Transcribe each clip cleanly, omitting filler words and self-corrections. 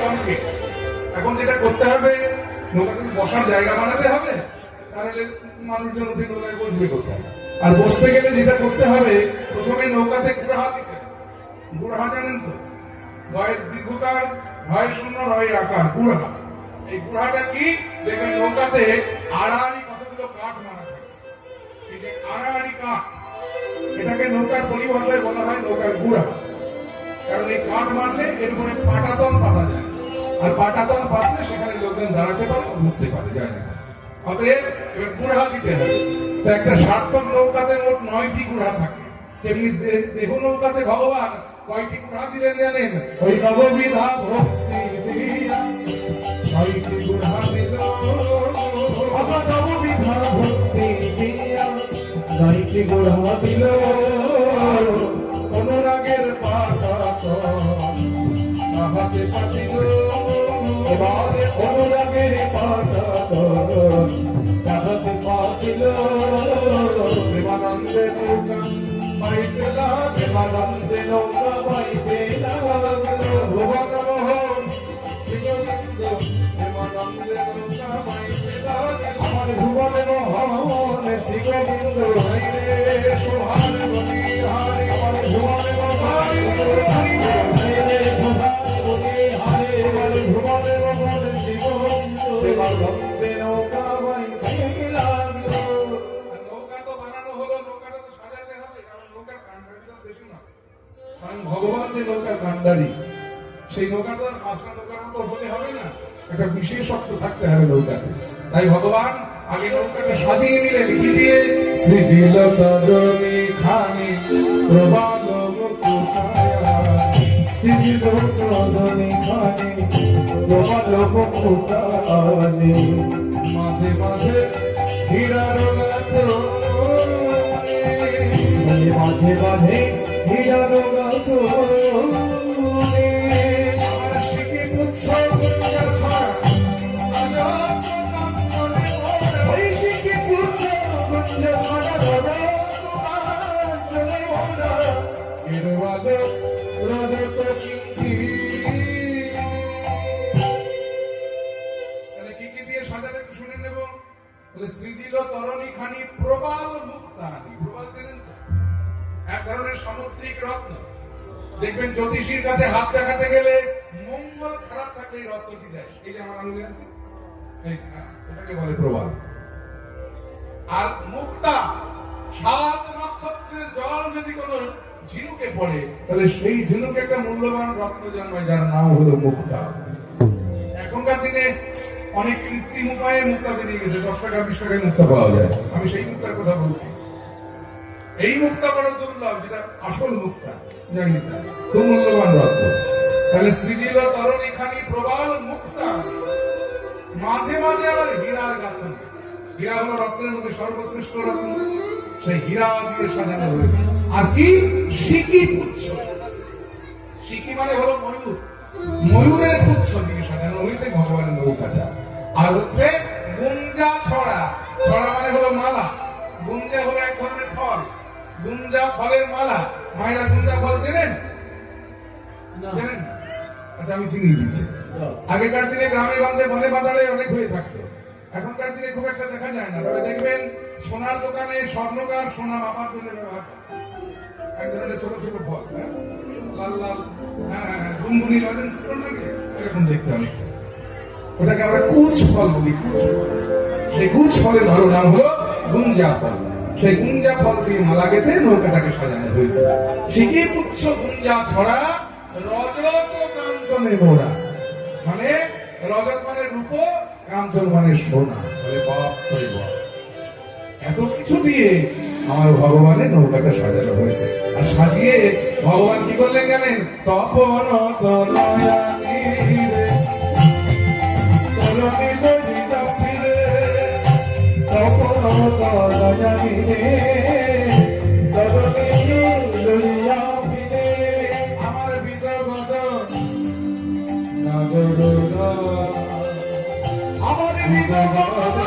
Complete. এখন যেটা করতে হবে, নৌকাতে বসার জায়গা বানাতে হবে, তাহলে মানুষজন উঠে নৌকায় বসবে কোথায়? আর বসতে গেলে যেটা করতে হবে, প্রথমে নৌকাতে গুড়হা দিতে। গুড়হা জানেন তো? রয়ের দীর্ঘকার, রয় শূন্য, রয় আকার, গুড়হা। এই গুড়হাটা কি? দেখবেন নৌকাতে আড়াআড়ি কতগুলো কাঠ মারা থাকে। এই যে আড়াআড়ি কাঠ, এটাকে নৌকার পরিভাষায় বলা হয় নৌকার গুড়হা। কারণ এই কাঠ মারলে এর উপরে পাটাতন পাতা যায়, আর পাটাতন পাতলে সেখানে লোকজন দাঁড়াতে পারে, বুঝতে পারে, যায় না। অতএব এবার গুড়হা দিতে হবে। তো একটা সার্থক নৌকাতে মোট 9টি গুড়হা থাকে। তেমনি দেহ নৌকাতে ভগবান কয়টি গুড়হা দিলেন জানেন? ওই নববিধা ভক্তি দিয়া 9টি গুড়হা দিল। নববিধা ভক্তি দিয়া 9টি গুড়হা দিল। অনুরাগের পাটাতন তাহাতে পাতিল। এবারে অনুরাগের পাটাতন তাহাতে পাতিল। প্রেমানন্দে নৌকা বাইতে লাগল, প্রেমানন্দে নৌকা বাইতে লাগল। ভুবন মোহন শ্রীগোবিন্দ প্রেমানন্দে নৌকা বাইতে লাগল। আমার ভুবনে মোহন শ্রীগোবিন্দ হাইরে সোহার বলি হারে, আমার ভুবনে মোহন প্রেমানন্দে নৌকা বাইতে লাগল। নৌকা তো বানানো হলো, নৌকাটা তো সাজাতে হবে, কারণ নৌকার কান্ডারি তো বেশি না। কারণ ভগবান যে নৌকার কান্ডারি, সেই নৌকাটা পাঁচটা নৌকার মতো হতে হবে না, একটা বিশেষত্ব থাকতে হবে নৌকাতে। তাই ভগবান আগে নৌকাটা সাজিয়ে নিলেন কি দিয়ে? সৃজিল তরণী খানি প্রবাল মুকুটায়া। সৃজিল তরণী খানি প্রবাল মুকুটায়া। মাঝে মাঝে হীরার গাছ, মাঝে মাঝে হীরার গাছ। আমার শিখি পুচ্ছ গুঞ্জা ছড়া, ঐশিকে পুত্র গুঞ্জ ছড়া রজনী মোরা। এরবাদ রজত কিঙ্কি। তাহলে কি কি দিয়ে সাজালে একটু শুনে নেব। বলে সৃজিল তরণী খানি প্রবাল মুক্তানি। প্রবাল চেনেন তো? এক ধরনের সামুদ্রিক রত্ন। দেখবেন জ্যোতিষীর কাছে হাত দেখাতে গেলে মঙ্গল খারাপ থাকলে এই রত্নটি দেয়। এই যে আমার আঙুলে আছে, এটাকে বলে প্রবাল। আর মুক্তা, 7 নক্ষত্রের জল যদি কোন ঝিনুকে পড়ে, তাহলে সেই ঝিনুকে একটা মূল্যবান রত্ন জন্মায়, যার নাম হলো মুক্তা। এখনকার দিনে অনেক কৃত্রিম উপায়ে মুক্তা বেরিয়ে গেছে, 10 টাকা 20 টাকায় মুক্তা পাওয়া যায়। আমি সেই মুক্তার কথা বলছি। এই মুক্তা বড় দুর্লভ, যেটা আসল মুক্তা, জানি না, খুব মূল্যবান রত্ন। তাহলে সৃজিল তরণী খানি প্রবাল মুক্তা। মাঝে মাঝে আবার হীরার গাঁথনি। হীরা হলো রত্নের মধ্যে সর্বশ্রেষ্ঠ রত্ন, সেই হীরা দিয়ে সাজানো হয়েছে। আর কি? সিকি পুচ্ছ। সিকি মানে হলো ময়ূর, ময়ূরের পুচ্ছ দিয়ে সাজানো হয়েছে ভগবানের নৌকাটা। আর হচ্ছে গুঞ্জা ছড়া। ছড়া মানে হলো মালা। গুঞ্জা হলো এক ধরনের ফল, গুঞ্জা ফলের মালা। মায়েরা গুঞ্জা ফল চেনেন? জানেন? আচ্ছা, আমি চিনিয়ে দিচ্ছি। আগেকার দিনে গ্রামে গঞ্জে বনে বাজারে অনেক হয়ে থাকতো, এখনকার দিনে খুব একটা দেখা যায় না। তবে দেখবেন সোনার দোকানে স্বর্ণকার সোনা মাপার জন্য ব্যবহার করে এক ধরনের ছোট ছোট ফল, লাল লাল, গুনগুনি লজেন্স লাগে, এরকম দেখতে অনেক। ওটাকে আমরা কুচ ফল বলি, কুচ ফল। সেই কুচ ফলের ভালো নাম হলো গুঞ্জা ফল। সেই গুঞ্জা ফল দিয়ে মালা গেঁথে নৌকাটাকে সাজানো হয়েছে। সিকি পুচ্ছ গুঞ্জা ছড়া রজত কাঞ্চনে মোড়া। মানে রজত মানে রূপ, কাঞ্চন মানে সোনা। বলে বাপ রে বাপ, এত কিছু দিয়ে আমার ভগবানের নৌকাটা সাজানো হয়েছে। আর সাজিয়ে ভগবান কি করলেন জানেন? তপন তনয়ানি রে তরণী ললিতা ফিরে, তপন তনয়ানি রে তরণী ললিতা ফিরে। আমার বিদগত নাগর, আমার বিদগত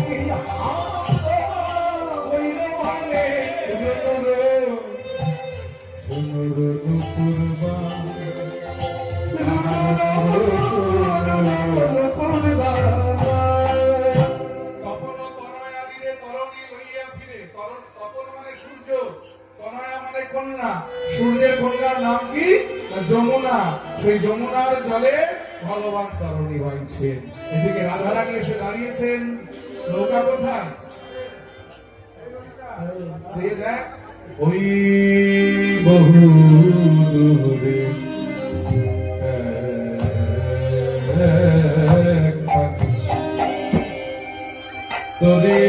কি আনন্দ হইল বলে তপন তনয়া দিনে তরণী লইয়া ফিরে। তপন মানে সূর্য, তনয়া মানে কন্যা। সূর্যের কন্যার নাম কি? না যমুনা। সেই যমুনার জলে ভগবান তরণী বাইছেন। এদিকে রাধারানী এসে দাঁড়িয়েছেন। নৌকা কোথায়? সে দেখ ওই বহু দূরে তোরে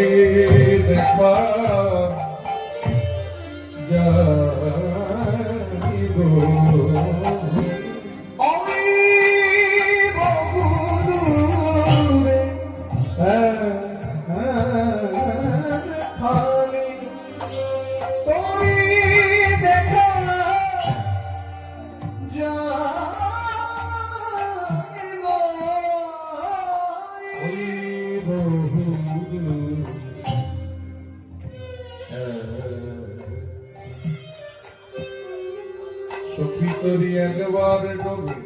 দেখা যাইব। ওই বহু দূরে খালি তোরে দেখা যাইব। ওই বহু দূরে সখী তোরি একবার ডোবে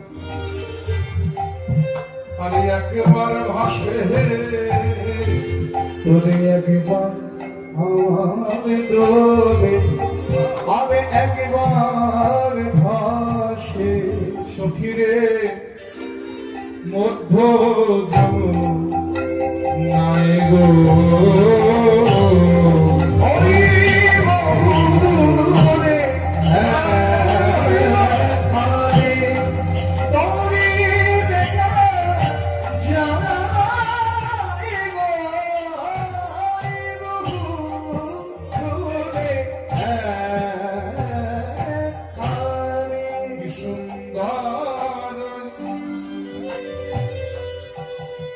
আর একবার ভাসে। তোরে একবার আমি ডোবে আমি একবার ভাসে। সখীরে মধ্য নাই গো ওই বহু দূরে খালি তোরে দেখা যাইব। ওই বহু দূরে খালি কি সুন্দর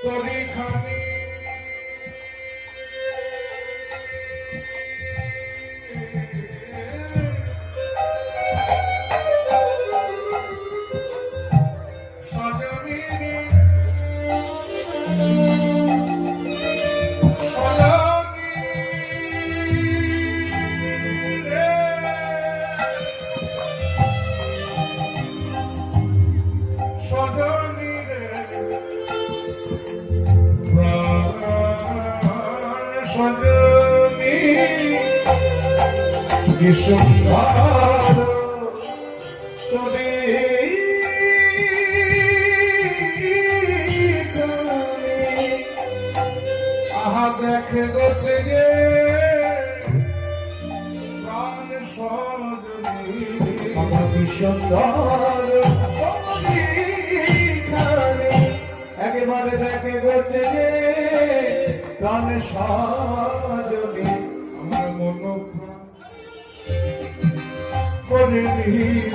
তরি খানি সুন্দর তবে আহা দেখে গেছে যে প্রাণ সজনী আমার কি সুন্দর খালি একেবারে দেখে গেছে যে প্রাণ সাজনী। আমার মন করে নিল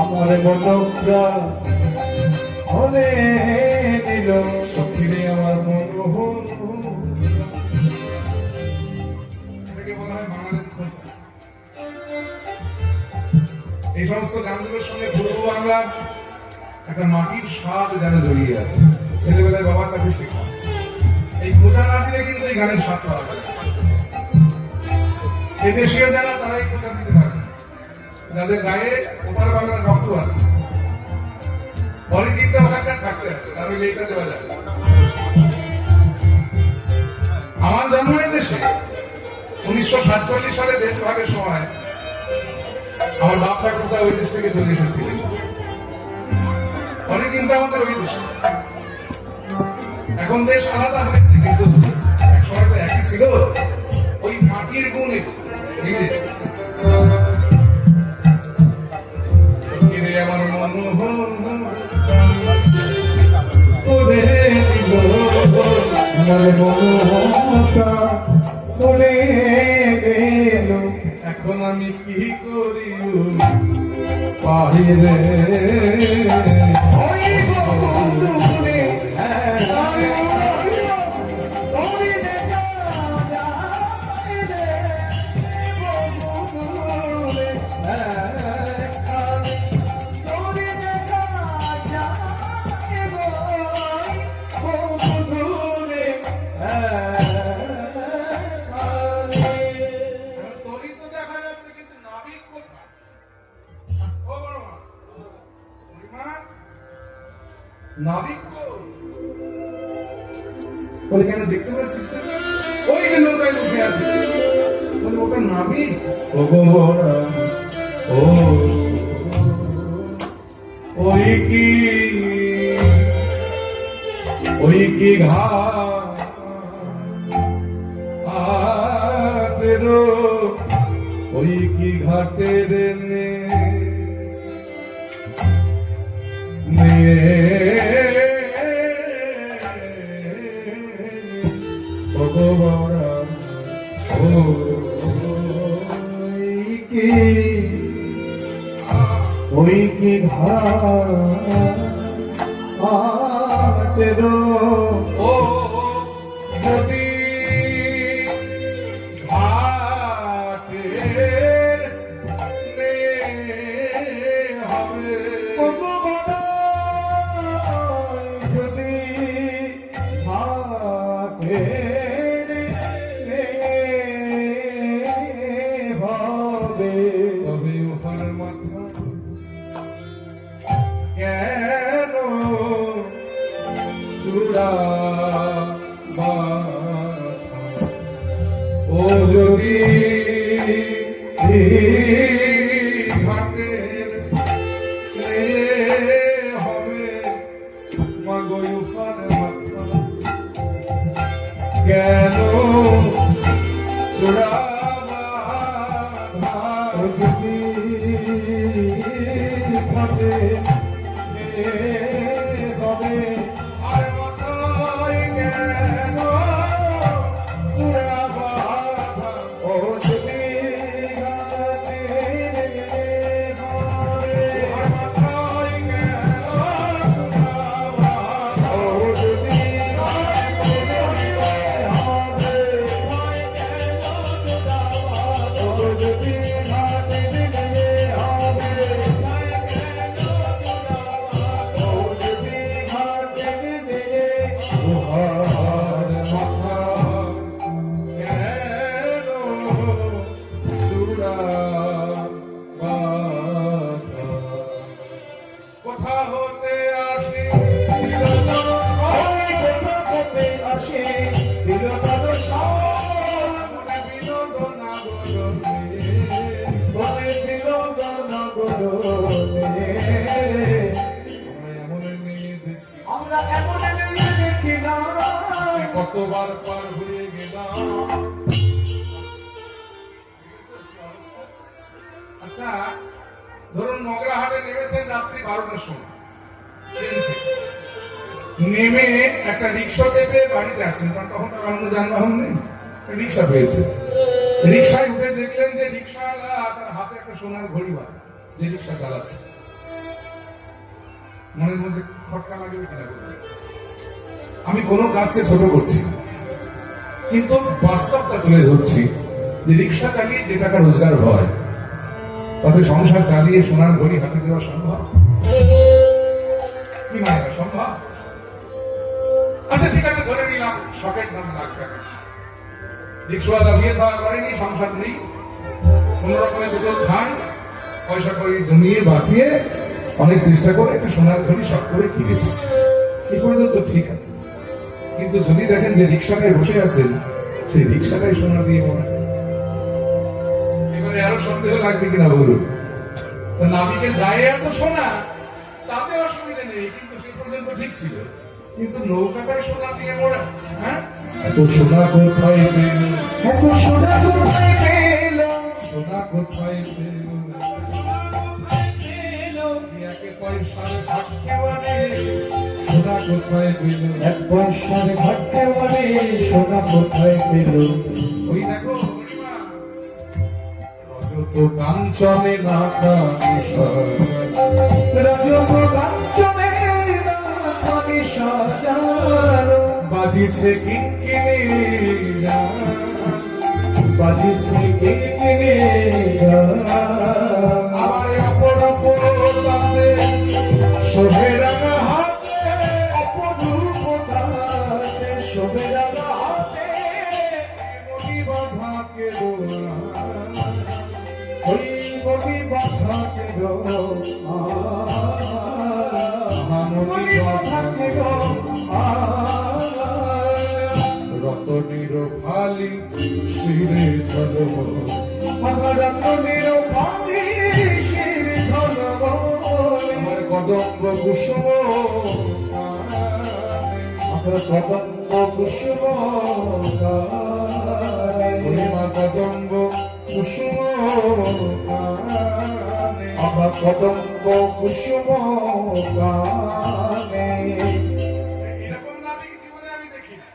আমার মনপ্রা হলে নিল সখিরে আমার মন এটাকে বলা হয় বাঙালির খোঁজা। এই সমস্ত গানগুলোর সঙ্গে পূর্ব বাংলার একটা মাটির স্বাদ যেন জড়িয়ে আছে। ছেলেবেলায় বাবার কাছে শেখা। এই খোঁজা না দিলে কিন্তু এই গানের স্বাদ পাওয়া যায় না। এই দেশীয় যারা তারাই খোঁজা দিতে পারে, যাদের গায়ে ওপার বাংলার রক্ত আছে। অরিজিনটা ওখানকার থাকতে হবে, তার ওই এইটা দেওয়া যাবে। আমার জন্ম এই দেশে 1947 সালে দেশ ভাগের সময় আমার বাপ ঠাকুরদা ওই দেশ থেকে চলে এসেছিলেন। অরিজিনটা আমাদের ওই দেশে। এখন দেশ আলাদা হয়েছে, কিন্তু একসময় তো একই ছিল। ওই মাটির গুণ আমার মন করে দিল আমার মনটা করে গেল। এখন আমি কি করি বাহিরে ওই বহু দূরে তোরে দেখা যাইবে। বহু দূরে তোরে দেখা যাইবে। বহু দূরে নাবিক কই? বলে কেন দেখতে পাচ্ছিস না? ওই যে নৌকায় বসে আছে। বলে ওটা নাবিক। ও গো মোরা ও ওই কি ঘাটের ওই কি ঘাটের ভগবান ওই কি ঘাটের ও যদি ঘাটের নে হবে যদি ঘাটের হবে তবে ওখানে মাথা কেন চূড়া ও যদি ঘাটের নে হবে মাগো ওখানে মাথা কেন চূড়া যদি ঘটে হবে আর মাথায় কেন চূড়া বাঁধা ও যদি ঘটে হবে আর মাথায় কেন চূড়া বাঁধা ও যদি ঘটে হবে ও যদি ঘটে হবে ও যদি ঘটে আর মাথা কেন চূড়া বাঁধা কোথা হতে আসি ওই কথা করতে আসে বিনোদন মনে বিনোদন আগরণে বলে বিনোদন গরনে আমরা এমন মেয়ে দেখি আমরা এমন মেয়ে দেখি না কতবার পার হয়ে গেলাম। আচ্ছা ধরুন মগরাহাটে নেমেছেন রাত্রি 12টার সময় ট্রেন থেকে। নেমে একটা রিক্সা চেপে বাড়িতে আসেন, কারণ তখন তো অন্য যানবাহন নেই, রিক্সা পেয়েছে। রিক্সায় উঠে দেখলেন যে রিক্সাওয়ালা তার হাতে একটা সোনার ঘড়ি বাঁধা, যে রিক্সা চালাচ্ছে। মনের মধ্যে খটকা লাগবে কিনা বলুন? আমি কোনো কাজকে ছোট করছি না, কিন্তু বাস্তবটা তুলে ধরছি যে রিক্সা চালিয়ে যে টাকা রোজগার হয় তাতে সংসার চালিয়ে সোনার ঘড়ি হাতে দেওয়া সম্ভব? কি মানে সম্ভব? আচ্ছা ঠিক আছে, ধরে নিলাম শখের দাম লাখ টাকা, রিক্সাওয়ালা বিয়ে দেওয়া করেনি, সংসার নেই, কোন রকমের দুটো খান, পয়সা করে জমিয়ে বাঁচিয়ে অনেক চেষ্টা করে একটা সোনার ঘড়ি শখ করে কিনেছে। এই পর্যন্ত ঠিক আছে, কিন্তু যদি দেখেন যে রিক্সাটায় বসে আছেন, সেই রিক্সাটাই সোনা দিয়ে মনে, এবারে আরো সন্দেহ লাগবে কিনা বলুন? তো নাবিকের গায়ে এত সোনা, তাতে অসুবিধা নেই, কিন্তু সে পর্যন্ত ঠিক ছিল, কিন্তু নৌকাটায় সোনা দিয়ে মোড়া। হ্যাঁ, এত সোনা কোথায় পেল? এত সোনা কোথায় পেল সোনা কোথায় পেল? একে পয়সার ভাগ্যে বলে সোনা কোথায় পেল? এক পয়সার ঘাটে বলে সোনা কোথায় পেল ওই দেখো পূর্ণিমা, রজত কাঞ্চনে না কাঞ্চন, রজত কাঞ্চনে রাধানি সাজানো বাজিছে কিঙ্কিনি গান, বাজিছে কিনে আমার অপরূপ তাতে শোভে রাঙা হাতে, অপরূপ তাতে শোভে রাঙা হাতে মণি বাঁধা কেলোয়া, ওই মনি বাধা কেলো মণি মনি বাধা ফালি শিরে ঝলম মকরন্দনের ফালি শিরে ঝলম আমার কদম্ব কুসুম আমার কদম্ব কুসুম মা কদম্ব কুসুম আমার কদম্ব কুসুম এরকম নাবিক জীবনে আমি দেখি না।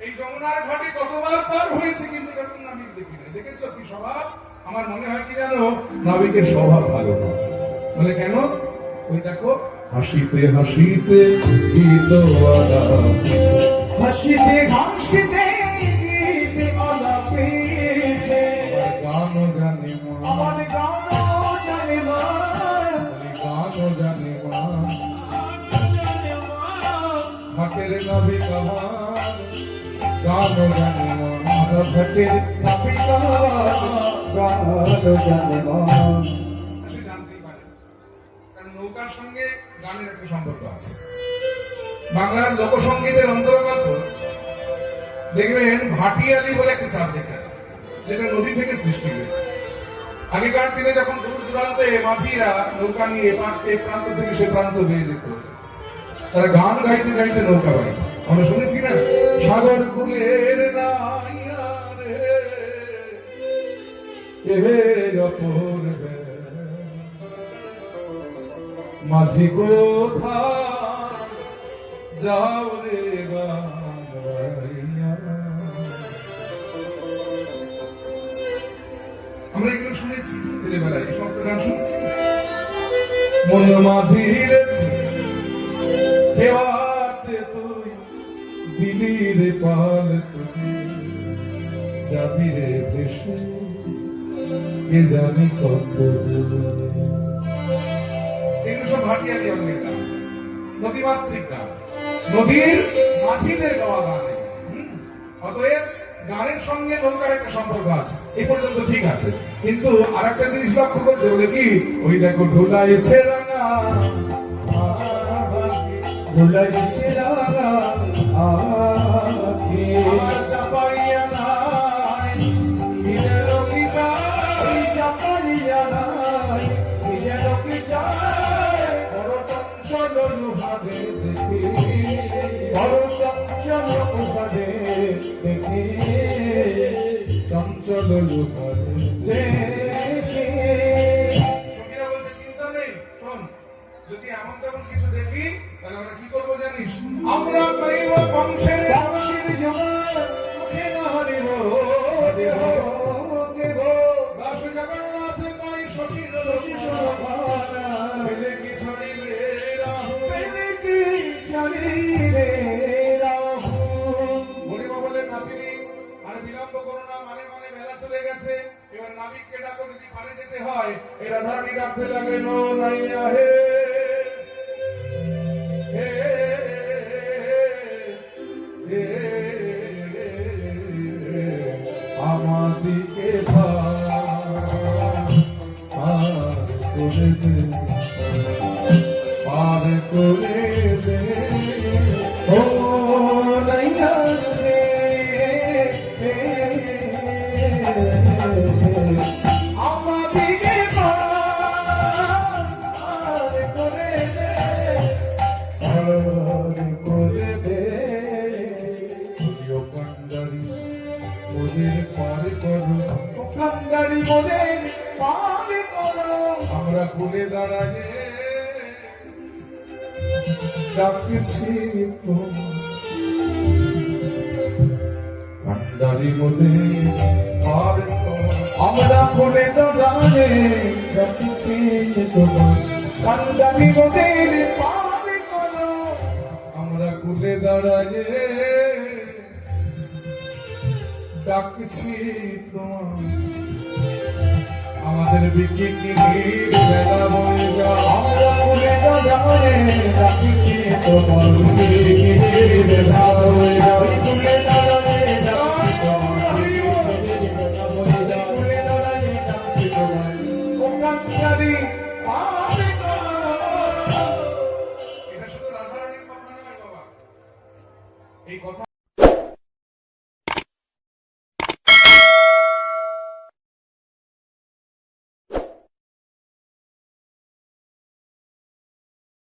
এই যমুনার ঘাটে কতবার পার হয়েছে কিন্তু এরকম নাবিক দেখি না। দেখেছো কি স্বভাব? আমার মনে হয় কি জানো, নাবিকের স্বভাব ভালো না। বলে কেন? ওই দেখো, হাসিতে হাসিতে গীত হাসিতে হাসিতে গীত আলাপিছে গান জানে মা, আমার গান জানে মা গান জানে মা, ঘাটের নাবিক আমার গান জানে মা, ঘটের নাবিকা গান জানে মা সে জানতেই পারে, কারণ নৌকার সঙ্গে গানের একটা সম্পর্ক আছে। বাংলার লোকসঙ্গীতের অন্তর্গত দেখবেন ভাটিয়ালি বলে একটা সাবজেক্ট আছে, যেটা নদী থেকে সৃষ্টি হয়েছে। আগেকার দিনে যখন দূর দূরান্তে মাঝিরা নৌকা নিয়ে এ প্রান্ত থেকে সে প্রান্ত বেয়ে যেত, তারা গান গাইতে গাইতে নৌকা বাইত। আমরা শুনেছি না, সাগর কুলের নাইয়া রে এহে অপূর্ব মাঝি কোথা যাও রে গাইয়া। আমরা এগুলো শুনেছি ছেলেবেলায়, এই সমস্ত গান শুনেছি। মন মাঝির কেবাতে তুই দিলি রে পাল তুই যাবি রে দেশে কে জানি কত দূর। এগুলো সব ভাটিয়ালি অঙ্গের গান, নদীমাতৃক গান, নদীর মাঝিদের গাওয়া গান। অতএব গানের সঙ্গে নৌকার একটা সম্পর্ক আছে, এই পর্যন্ত ঠিক আছে। কিন্তু আর একটা জিনিস লক্ষ্য করতে বলে কি, ওই দেখো ঢোলাইছে রাঙা ভুলাইছে রাঙা আখি আমার চাপাইয়া নাই হিরের কি চাই, চাপাইয়া নাই নিজের কি চায় বড় চঞ্চল লুহারে দেখি, বড় চঞ্চল উপাদে দেখি চঞ্চল লুহারে দেখি সখীরা বলছে চিন্তা নেই, শোন, যদি এমন তেমন কিছু দেখি তাহলে আমরা কি করবো জানিস, আমরা পাইব কংসের বাংশির জোগাড় মুখে না হরিব দেহ দেহ দাস জগন্নাথ পাই শশী শশী শোভানা পেলে কি ছড়িলে রাহু, পেলে কি ছড়িলে রাহু হরিমা বলে নাতিনি আর বিলম্ব করো না, মানে মানে বেলা চলে গেছে, এবার নাবিককে ডাকো, যদি পারে যেতে হয়। এই রাধারানী ডাকতে লাগে, নো নাইয়া হে হে হে আমাদিকে পার করে দে, পার করে দে। ও নাইয়া রে আমাদিকে পার করে দে পার করে দে প্রিয় কান্ডারি ওদের পার করো, কান্দারি মোদের পার করো আমরা খুলে দাঁড়ালে ডাকছি কান্ডারি ওদের পার করো, আমরা ফুলে দাঁড়ালে রাখছি তোমার কান্দারি মোদের পার করো আমরা খুলে দাঁড়ালে ডাকছি তোমার, আমাদের বিকিনি বেলা বয়ে যা, আমরা ফুলে দাঁড়ালে রাখছি তোমার ফুলে দাঁড়ালে রাখছি তোমার ফুলে দাঁড়ালে রাখছি তোমার ও কান্দারি পার